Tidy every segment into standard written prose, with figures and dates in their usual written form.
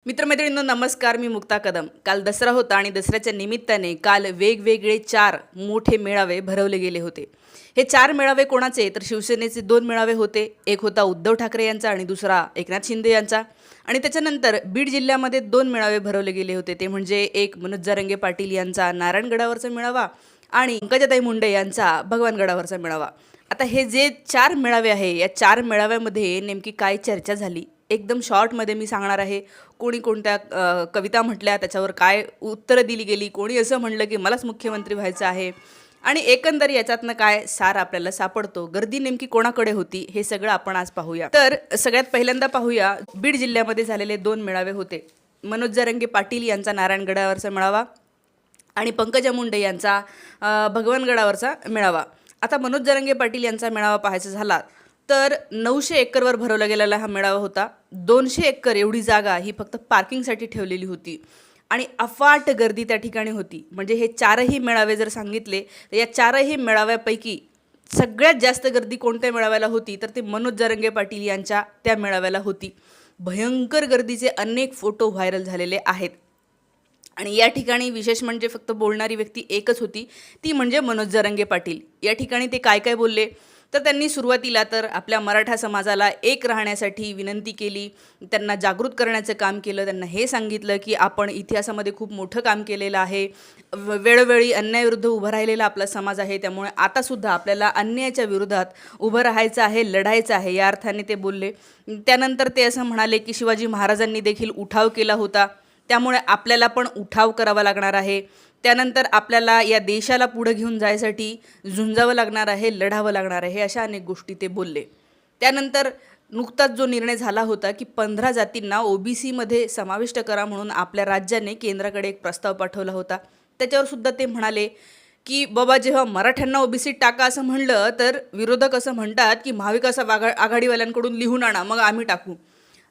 मित्रमैत्रिणींनो नमस्कार. मी मुक्ता कदम. काल दसरा होता आणि दसऱ्याच्या निमित्ताने काल वेगवेगळे 4 मोठे मेळावे भरवले गेले होते. हे 4 मेळावे कोणाचे तर शिवसेनेचे 2 मेळावे होते. एक होता उद्धव ठाकरे यांचा आणि दुसरा एकनाथ शिंदे यांचा. आणि त्याच्यानंतर बीड जिल्ह्यामध्ये 2 मेळावे भरवले गेले होते. ते म्हणजे एक मनोज जरांगे पाटील यांचा नारायणगडावरचा मेळावा आणि पंकजाताई मुंडे यांचा भगवानगडावरचा मेळावा. आता हे जे 4 मेळावे आहे, या 4 मेळाव्यामध्ये नेमकी काय चर्चा झाली एकदम शॉर्टमध्ये मी सांगणार आहे. कोणी कोणत्या कविता म्हटल्या, त्याच्यावर काय उत्तरं दिली गेली, कोणी असं म्हणलं की मलाच मुख्यमंत्री व्हायचं आहे आणि एकंदर याच्यातनं काय सार आपल्याला सापडतो, गर्दी नेमकी कोणाकडे होती, हे सगळं आपण आज पाहूया. तर सगळ्यात पहिल्यांदा पाहूया बीड जिल्ह्यामध्ये झालेले 2 मेळावे होते. मनोज जरांगे पाटील यांचा नारायणगडावरचा मेळावा आणि पंकजा मुंडे यांचा भगवानगडावरचा मेळावा. आता मनोज जरांगे पाटील यांचा मेळावा पाहायचा झाला तर 900 एकरवर भरवला गेलेला हा मेळावा होता. 200 एकर एवढी जागा ही फक्त पार्किंगसाठी ठेवलेली होती आणि अफाट गर्दी त्या ठिकाणी होती. म्हणजे हे 4ही मेळावे जर सांगितले तर या 4ही मेळाव्यापैकी सगळ्यात जास्त गर्दी कोणत्या मेळाव्याला होती तर ते मनोज जरांगे पाटील यांच्या त्या मेळाव्याला होती. भयंकर गर्दीचे अनेक फोटो व्हायरल झालेले आहेत आणि या ठिकाणी विशेष म्हणजे फक्त बोलणारी व्यक्ती एकच होती, ती म्हणजे मनोज जरांगे पाटील. या ठिकाणी ते काय काय बोलले तर त्यांनी सुरुवातीला तर आपल्या मराठा समाजाला एक राहण्यासाठी विनंती केली, त्यांना जागृत करण्याचं काम केलं. त्यांना हे सांगितलं की आपण इतिहासामध्ये खूप मोठं काम केलेलं आहे, वेळोवेळी अन्यायाविरुद्ध उभं राहिलेला आपला समाज आहे, त्यामुळे आतासुद्धा आपल्याला अन्यायाच्या विरोधात उभं राहायचं आहे, लढायचं आहे, या अर्थाने ते बोलले. त्यानंतर ते असं म्हणाले की शिवाजी महाराजांनी देखील उठाव केला होता, त्यामुळे आपल्याला पण उठाव करावा लागणार आहे. त्यानंतर आपल्याला या देशाला पुढे घेऊन जायसाठी झुंजावं लागणार आहे, लढावं लागणार आहे, अशा अनेक गोष्टी ते बोलले. त्यानंतर नुकताच जो निर्णय झाला होता की 15 जातींना OBCमध्ये समाविष्ट करा म्हणून आपल्या राज्याने केंद्राकडे एक प्रस्ताव पाठवला होता, त्याच्यावर सुद्धा ते म्हणाले की बाबा जेव्हा मराठ्यांना OBCत टाका असं म्हणलं तर विरोधक असं म्हणतात की महाविकास आघाडीवाल्यांकडून लिहून आणा मग आम्ही टाकू.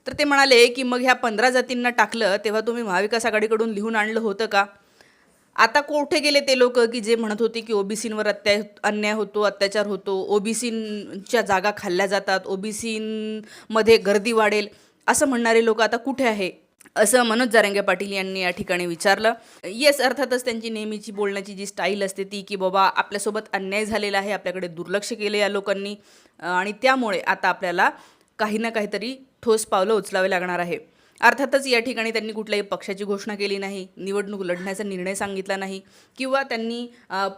तर ते म्हणाले की मग ह्या 15 जातींना टाकलं तेव्हा तुम्ही महाविकास आघाडीकडून लिहून आणलं होतं का? आता कोठे गेले ते लोक की जे म्हणत होते की OBCंवर अन्याय होतो, अत्याचार होतो, OBCंच्या जागा खाल्ल्या जातात, OBCमध्ये गर्दी वाढेल असं म्हणणारे लोक आता कुठे आहे, असं मनोज जरांगे पाटील यांनी या ठिकाणी विचारलं. येस, अर्थातच त्यांची नेहमीची बोलण्याची जी स्टाईल असते ती की बाबा आपल्यासोबत अन्याय झालेला आहे, आपल्याकडे दुर्लक्ष केले या लोकांनी आणि त्यामुळे आता आपल्याला काही ना काहीतरी ठोस पावलं उचलावे लागणार आहे. अर्थातच या ठिकाणी त्यांनी कुठल्याही पक्षाची घोषणा केली नाही, निवडणूक लढण्याचा निर्णय सांगितला नाही किंवा त्यांनी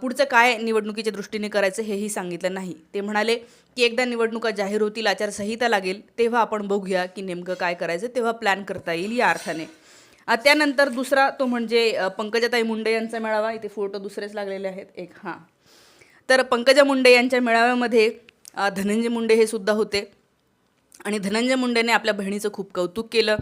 पुढचं काय निवडणुकीच्या दृष्टीने करायचं हेही सांगितलं नाही. ते म्हणाले की एकदा निवडणुका जाहीर होतील, आचारसंहिता लागेल, तेव्हा आपण बघूया की नेमकं काय करायचं, तेव्हा प्लॅन करता येईल या अर्थाने. त्यानंतर दुसरा तो म्हणजे पंकजाताई मुंडे यांचा मेळावा. इथे फोटो दुसरेच लागलेले आहेत एक. तर पंकजा मुंडे यांच्या मेळाव्यामध्ये धनंजय मुंडे हे सुद्धा होते आणि धनंजय मुंडेने आपल्या बहिणीचं खूप कौतुक केलं.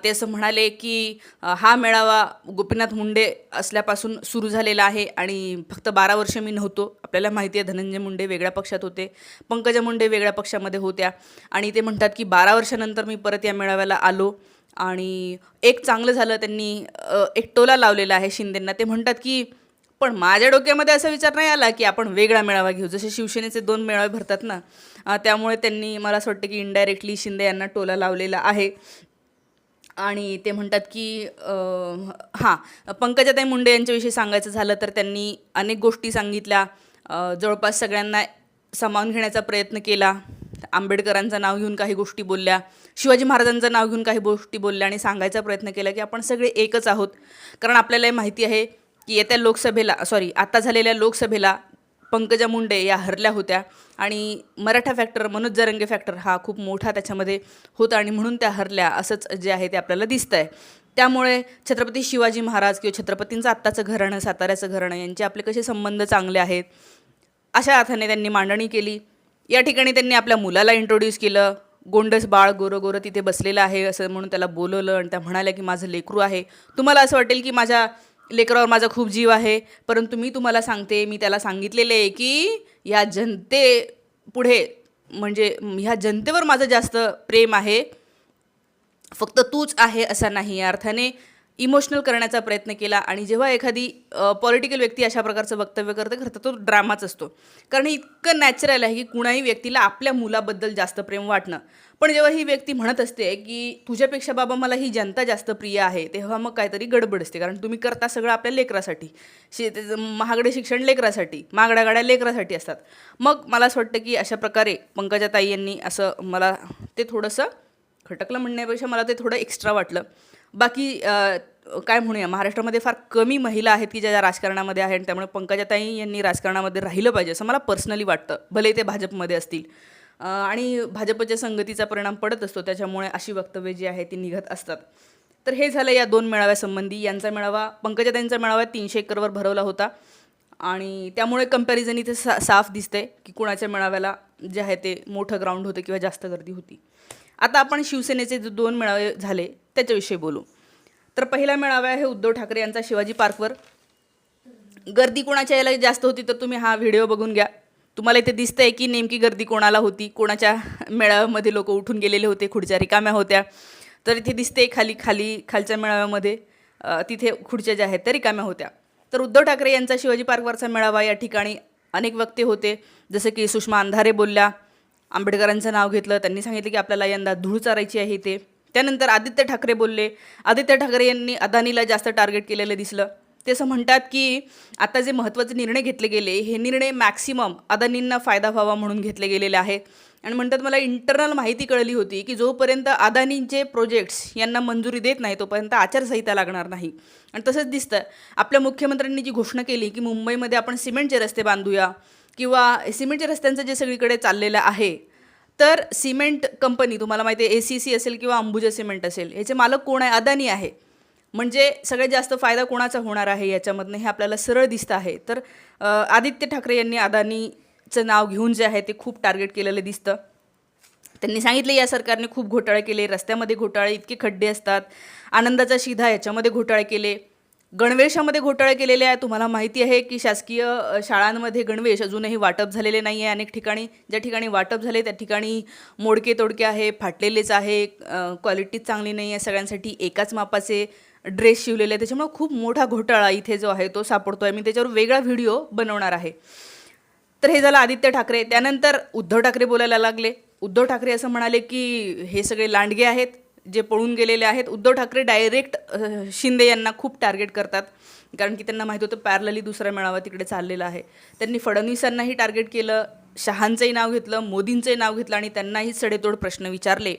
ते असं म्हणाले की हा मेळावा गोपीनाथ मुंडे असल्यापासून सुरू झालेला आहे आणि फक्त 12 वर्ष मी नव्हतो. आपल्याला माहिती आहे धनंजय मुंडे वेगळ्या पक्षात होते, पंकजा मुंडे वेगळ्या पक्षामध्ये होत्या आणि ते म्हणतात की 12 वर्षानंतर मी परत या मेळाव्याला आलो आणि एक चांगलं झालं, त्यांनी एक टोला लावलेला आहे शिंदेंना. ते म्हणतात की पण माझ्या डोक्यामध्ये असा विचार नाही आला की आपण वेगळा मेळावा घेऊ, जसे शिवसेनेचे 2 मेळावे भरतात ना, त्यामुळे त्यांनी मला असं वाटतं की इनडायरेक्टली शिंदे यांना टोला लावलेला आहे. आणि ते म्हणतात की पंकजाताई मुंडे यांच्याविषयी सांगायचं झालं तर त्यांनी अनेक गोष्टी सांगितल्या, जवळपास सगळ्यांना सामावून घेण्याचा प्रयत्न केला. आंबेडकरांचं नाव घेऊन काही गोष्टी बोलल्या, शिवाजी महाराजांचं नाव घेऊन काही गोष्टी बोलल्या आणि सांगायचा प्रयत्न केला की आपण सगळे एकच आहोत. कारण आपल्यालाही माहिती आहे की येत्या आता झालेल्या लोकसभेला पंकजा मुंडे या हरल्या होत्या आणि मराठा फॅक्टर, मनोज जरांगे फॅक्टर हा खूप मोठा त्याच्यामध्ये होता आणि म्हणून त्या हरल्या, असंच जे आहे ते आपल्याला दिसतं आहे. त्यामुळे छत्रपती शिवाजी महाराज किंवा छत्रपतींचं आत्ताचं घराणं, साताऱ्याचं घराणं यांचे आपले कसे संबंध चांगले आहेत, अशा अर्थाने त्यांनी मांडणी केली. या ठिकाणी त्यांनी आपल्या मुलाला इंट्रोड्यूस केलं. गोंडस बाळ गोरं गोरं तिथे बसलेलं आहे असं म्हणून त्याला बोलवलं आणि त्या म्हणाल्या की माझं लेकरू आहे. तुम्हाला असं वाटेल की माझ्या लेकरावर माझा खूप जीव आहे, परंतु मी तुम्हाला सांगते, मी त्याला सांगितलेले आहे की ह्या जनतेपुढे म्हणजे ह्या जनतेवर माझं जास्त प्रेम आहे, फक्त तूच आहे असं नाही. या अर्थाने इमोशनल करण्याचा प्रयत्न केला. आणि जेव्हा एखादी पॉलिटिकल व्यक्ती अशा प्रकारचं वक्तव्य करते, खरं तर तो ड्रामाच असतो. कारण हे इतकं नॅचरल आहे की कुणाही व्यक्तीला आपल्या मुलाबद्दल जास्त प्रेम वाटणं. पण जेव्हा ही व्यक्ती म्हणत असते की तुझ्यापेक्षा बाबा मला ही जनता जास्त प्रिय आहे, तेव्हा मग काहीतरी गडबड असते. कारण तुम्ही करता सगळं आपल्या लेकरासाठी, महागडे शिक्षण लेकरासाठी, महागड्या गाड्या लेकरासाठी असतात. मग मला असं वाटतं की अशा प्रकारे पंकजाताई यांनी असं, मला ते थोडंसं खटकलं म्हणण्यापेक्षा मला ते थोडं एक्स्ट्रा वाटलं. बाकी काय म्हणूया, महाराष्ट्रामध्ये फार कमी महिला आहेत की ज्या राजकारणामध्ये आहेत. त्यामुळे पंकजाताई यांनी राजकारणामध्ये राहिलं पाहिजे असं मला पर्सनली वाटतं, भले ते भाजपमध्ये असतील. आणि भाजपच्या संगतीचा परिणाम पडत असतो, त्याच्यामुळे अशी वक्तव्य जी आहे ती निघत असतात. तर हे झालं या 2 मेळाव्यासंबंधी. यांचा मेळावा, पंकजाताईंचा मेळावा 300 एकरवर भरवला होता. आणि त्यामुळे कंपॅरिझन इथे साफ दिसते की कुणाच्या मेळाव्याला जे आहे ते मोठं ग्राउंड होतं किंवा जास्त गर्दी होती. आता आपण शिवसेनेचे जे 2 मेळावे झाले त्याच्याविषयी बोलू. तर पहिला मेळावा आहे उद्धव ठाकरे यांचा शिवाजी पार्कवर. गर्दी कोणाच्या याला जास्त होती तर तुम्ही हा व्हिडिओ बघून घ्या. तुम्हाला इथे दिसतंय की नेमकी गर्दी कोणाला होती, कोणाच्या मेळाव्यामध्ये लोक उठून गेलेले होते, खुर्च्या रिकाम्या होत्या. तर इथे दिसते खालच्या मेळाव्यामध्ये तिथे खुर्च्या ज्या आहेत त्या रिकाम्या होत्या. तर उद्धव ठाकरे यांचा शिवाजी पार्कवरचा मेळावा, या ठिकाणी अनेक वक्ते होते. जसं की सुषमा अंधारे बोलल्या, आंबेडकरांचं नाव घेतलं, त्यांनी सांगितलं की आपल्याला यंदा धूळ चारायची आहे ते. त्यानंतर आदित्य ठाकरे बोलले. आदित्य ठाकरे यांनी अदानीला जास्त टार्गेट केलेलं दिसलं. ते असं म्हणतात की आता जे महत्त्वाचे निर्णय घेतले गेले, हे निर्णय मॅक्सिमम अदानींना फायदा व्हावा म्हणून घेतले गेलेले आहेत. आणि म्हणतात मला इंटरनल माहिती कळली होती की जोपर्यंत अदानींचे प्रोजेक्ट्स यांना मंजुरी देत नाही तोपर्यंत आचारसंहिता लागणार नाही. आणि तसंच दिसतं, आपल्या मुख्यमंत्र्यांनी जी घोषणा केली की मुंबईमध्ये आपण सिमेंटचे रस्ते बांधूया, किंवा सिमेंटच्या रस्त्यांचं जे सगळीकडे चाललेलं आहे, तर सिमेंट कंपनी, तुम्हाला माहिती आहे ACC असेल किंवा अंबुजा सिमेंट असेल, याचे मालक कोण आहे? अदानी आहे. म्हणजे सगळ्यात जास्त फायदा कोणाचा होणार आहे याच्यामधनं हे आपल्याला सरळ दिसतं आहे. तर आदित्य ठाकरे यांनी अदानीचं नाव घेऊन जे आहे ते खूप टार्गेट केलेलं दिसतं. त्यांनी सांगितले या सरकारने खूप घोटाळे केले, रस्त्यामध्ये घोटाळे, इतके खड्डे असतात, आनंदाचा शिधा याच्यामध्ये घोटाळे केले, गणवेशामध्ये घोटाळे केलेले आहे. तुम्हाला माहिती आहे की शासकीय शाळांमध्ये गणवेश अजूनही वाटप झालेले नाही आहे. अनेक ठिकाणी, ज्या ठिकाणी वाटप झाले त्या ठिकाणी मोडके तोडके आहे, फाटलेलेच आहे, क्वालिटीच चांगली नाही आहे, सगळ्यांसाठी एकाच मापाचे ड्रेस शिवलेले आहे. त्याच्यामुळे खूप मोठा घोटाळा इथे जो आहे तो सापडतो आहे. मी त्याच्यावर वेगळा व्हिडिओ बनवणार आहे. तर हे झालं आदित्य ठाकरे. त्यानंतर उद्धव ठाकरे बोलायला लागले. उद्धव ठाकरे असं म्हणाले की हे सगळे लांडगे आहेत जे पळून गेलेले आहेत. उद्धव ठाकरे डायरेक्ट शिंदे यांना खूप टार्गेट करतात, कारण की त्यांना माहीत होतं पॅरलली दुसरा मेळावा तिकडे चाललेला आहे. त्यांनी फडणवीसांनाही टार्गेट केलं, शहांचंही नाव घेतलं, मोदींचंही नाव घेतलं आणि त्यांनाही सडेतोड प्रश्न विचारले.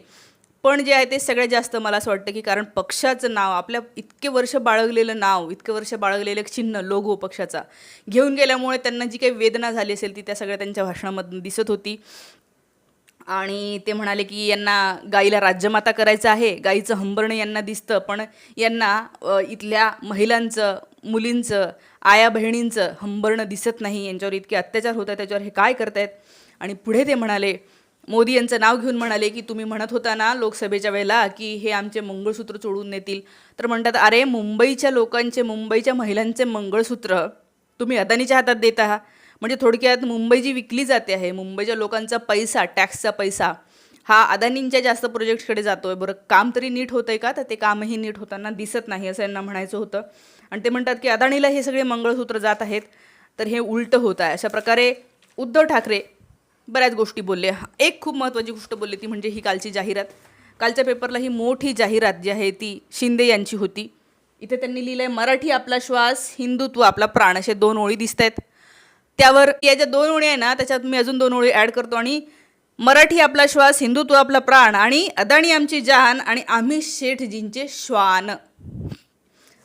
पण जे आहे ते सगळ्यात जास्त मला असं वाटतं की कारण पक्षाचं नाव, आपल्या इतके वर्ष बाळगलेलं नाव, इतके वर्ष बाळगलेलं चिन्ह, लोगो पक्षाचा घेऊन गेल्यामुळे त्यांना जी काही वेदना झाली असेल ती त्या सगळ्या त्यांच्या भाषणामधून दिसत होती. आणि ते म्हणाले की यांना गाईला राज्यमाता करायचं आहे, गाईचं हंबरणं यांना दिसतं, पण यांना इथल्या महिलांचं, मुलींचं, आया बहिणींचं हंबरणं दिसत नाही, यांच्यावर इतके अत्याचार होत आहेत, त्याच्यावर हे काय करतायत. आणि पुढे ते म्हणाले, मोदी यांचं नाव घेऊन म्हणाले की तुम्ही म्हणत होता ना लोकसभेच्या वेळेला की हे आमचे मंगळसूत्र चोळून नेतील, तर म्हणतात अरे मुंबईच्या लोकांचे, मुंबईच्या महिलांचे मंगळसूत्र तुम्ही अदानीच्या हातात देत आहात. म्हणजे थोडक्यात मुंबई जी विकली जाते आहे, मुंबईच्या लोकांचा पैसा, टॅक्सचा पैसा हा अदानींच्या जास्त प्रोजेक्ट्सकडे जातो आहे. बरं काम तरी नीट होतं आहे का? तर ते कामही नीट होताना दिसत नाही असं यांना म्हणायचं होतं. आणि ते म्हणतात की अदानीला हे सगळे मंगळसूत्र जात आहेत, तर हे उलटं होत आहे. अशा प्रकारे उद्धव ठाकरे बऱ्याच गोष्टी बोलले. एक खूप महत्त्वाची गोष्ट बोलली ती म्हणजे ही कालची जाहिरात. कालच्या पेपरला ही मोठी जाहिरात जी आहे ती शिंदे यांची होती. इथे त्यांनी लिहिलं आहे, मराठी आपला श्वास, हिंदुत्व आपला प्राण, असे 2 ओळी दिसत आहेत. त्यावर या ज्या 2 ओळी आहे ना त्याच्यात मी अजून 2 ओळी ॲड करतो, आणि मराठी आपला श्वास, हिंदुत्व आपला प्राण, आणि अदानी आमची जान, आणि आम्ही शेठजींचे श्वान,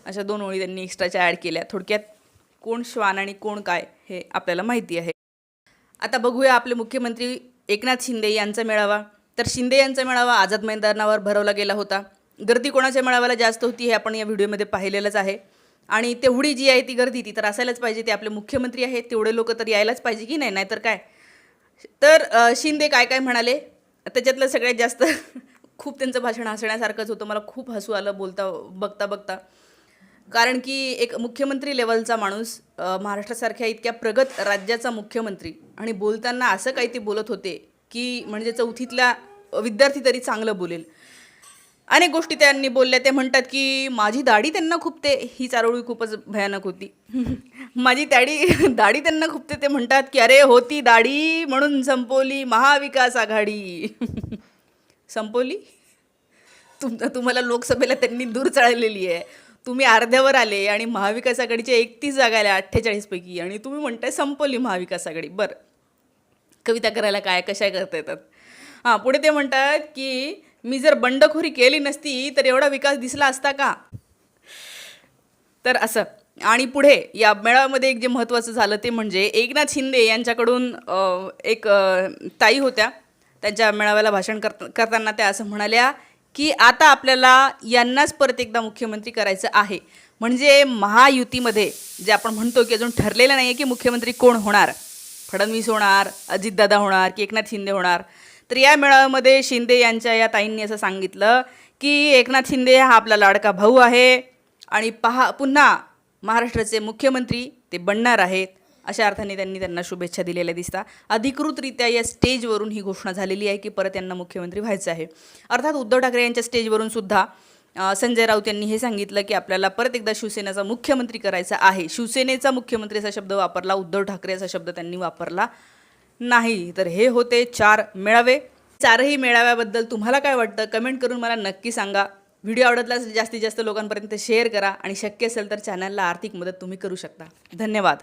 अशा 2 ओळी त्यांनी एक्स्ट्राच्या ॲड केल्या. थोडक्यात कोण श्वान आणि कोण काय हे आपल्याला माहिती आहे. आता बघूया आपले मुख्यमंत्री एकनाथ शिंदे यांचा मेळावा. तर शिंदे यांचा मेळावा आझाद मैदानावर भरवला गेला होता. गर्दी कोणाच्या मेळाव्याला जास्त होती हे आपण या व्हिडिओमध्ये पाहिलेलंच आहे. आणि तेवढी जी आहे ती गर्दी ती तर असायलाच पाहिजे, ते आपले मुख्यमंत्री आहेत, तेवढे लोक तर यायलाच पाहिजे की नाही, नाहीतर काय. तर शिंदे काय काय म्हणाले त्याच्यातलं सगळ्यात जास्त खूप त्यांचं भाषण हसण्यासारखंच होतं. मला खूप हसू आलं बघता. कारण की एक मुख्यमंत्री लेवलचा माणूस, महाराष्ट्रासारख्या इतक्या प्रगत राज्याचा मुख्यमंत्री, आणि बोलताना असं काही ते बोलत होते की म्हणजे 4थीतला विद्यार्थी तरी चांगलं बोलेल. अनेक गोष्टी त्यांनी बोलल्या. ते म्हणतात की माझी दाढी त्यांना खुपते. ही चारोळी खूपच भयानक होती. माझी दाढी त्यांना खुपते. ते म्हणतात की अरे होती दाढी म्हणून संपवली महाविकास आघाडी. संपवली? तुम्हाला लोकसभेला त्यांनी दूर चाळलेली आहे. तुम्ही अर्ध्यावर आले आणि महाविकास आघाडीच्या 31 जागा आल्या 48 पैकी आणि तुम्ही म्हणताय संपवली महाविकास आघाडी. बरं, कविता करायला काय कशा करता येतात. हां, पुढे ते म्हणतात की मी जर बंडखोरी केली नसती तर एवढा विकास दिसला असता का. तर असं. आणि पुढे या मेळाव्यामध्ये एक जे महत्त्वाचं झालं ते म्हणजे एकनाथ शिंदे यांच्याकडून एक ताई होत्या. त्यांच्या मेळाव्याला भाषण करताना त्या असं म्हणाल्या की आता आपल्याला यांनाच परत एकदा मुख्यमंत्री करायचं आहे. म्हणजे महायुतीमध्ये जे आपण म्हणतो की अजून ठरलेलं नाही आहे की मुख्यमंत्री कोण होणार, फडणवीस होणार, अजितदादा होणार की एकनाथ शिंदे होणार. तर या मेळाव्यामध्ये शिंदे यांच्या या ताईंनी असं सांगितलं की एकनाथ शिंदे हा आपला लाडका भाऊ आहे आणि पुन्हा महाराष्ट्राचे मुख्यमंत्री ते बनणार आहेत. अशा अर्थाने त्यांना शुभेच्छा दिलेल्या दिसतात. अधिकृतरित्या या स्टेजवरून ही घोषणा झालेली आहे की परत यांना मुख्यमंत्री व्हायचं आहे. अर्थात उद्धव ठाकरे यांच्या स्टेजवरून सुद्धा संजय राऊत यांनी हे सांगितलं की आपल्याला परत एकदा शिवसेनेचा मुख्यमंत्री करायचा आहे. शिवसेनेचा मुख्यमंत्री असा शब्द वापरला, उद्धव ठाकरे असा शब्द त्यांनी वापरला नाही. तर हे होते 4 मेळावे. 4ही मेळाव्याबद्दल तुम्हाला काय वाटतं कमेंट करून मला नक्की सांगा. व्हिडिओ आवडला जास्तीत जास्त लोकांपर्यंत शेअर करा आणि शक्य असेल तर चॅनलला आर्थिक मदत तुम्ही करू शकता. धन्यवाद.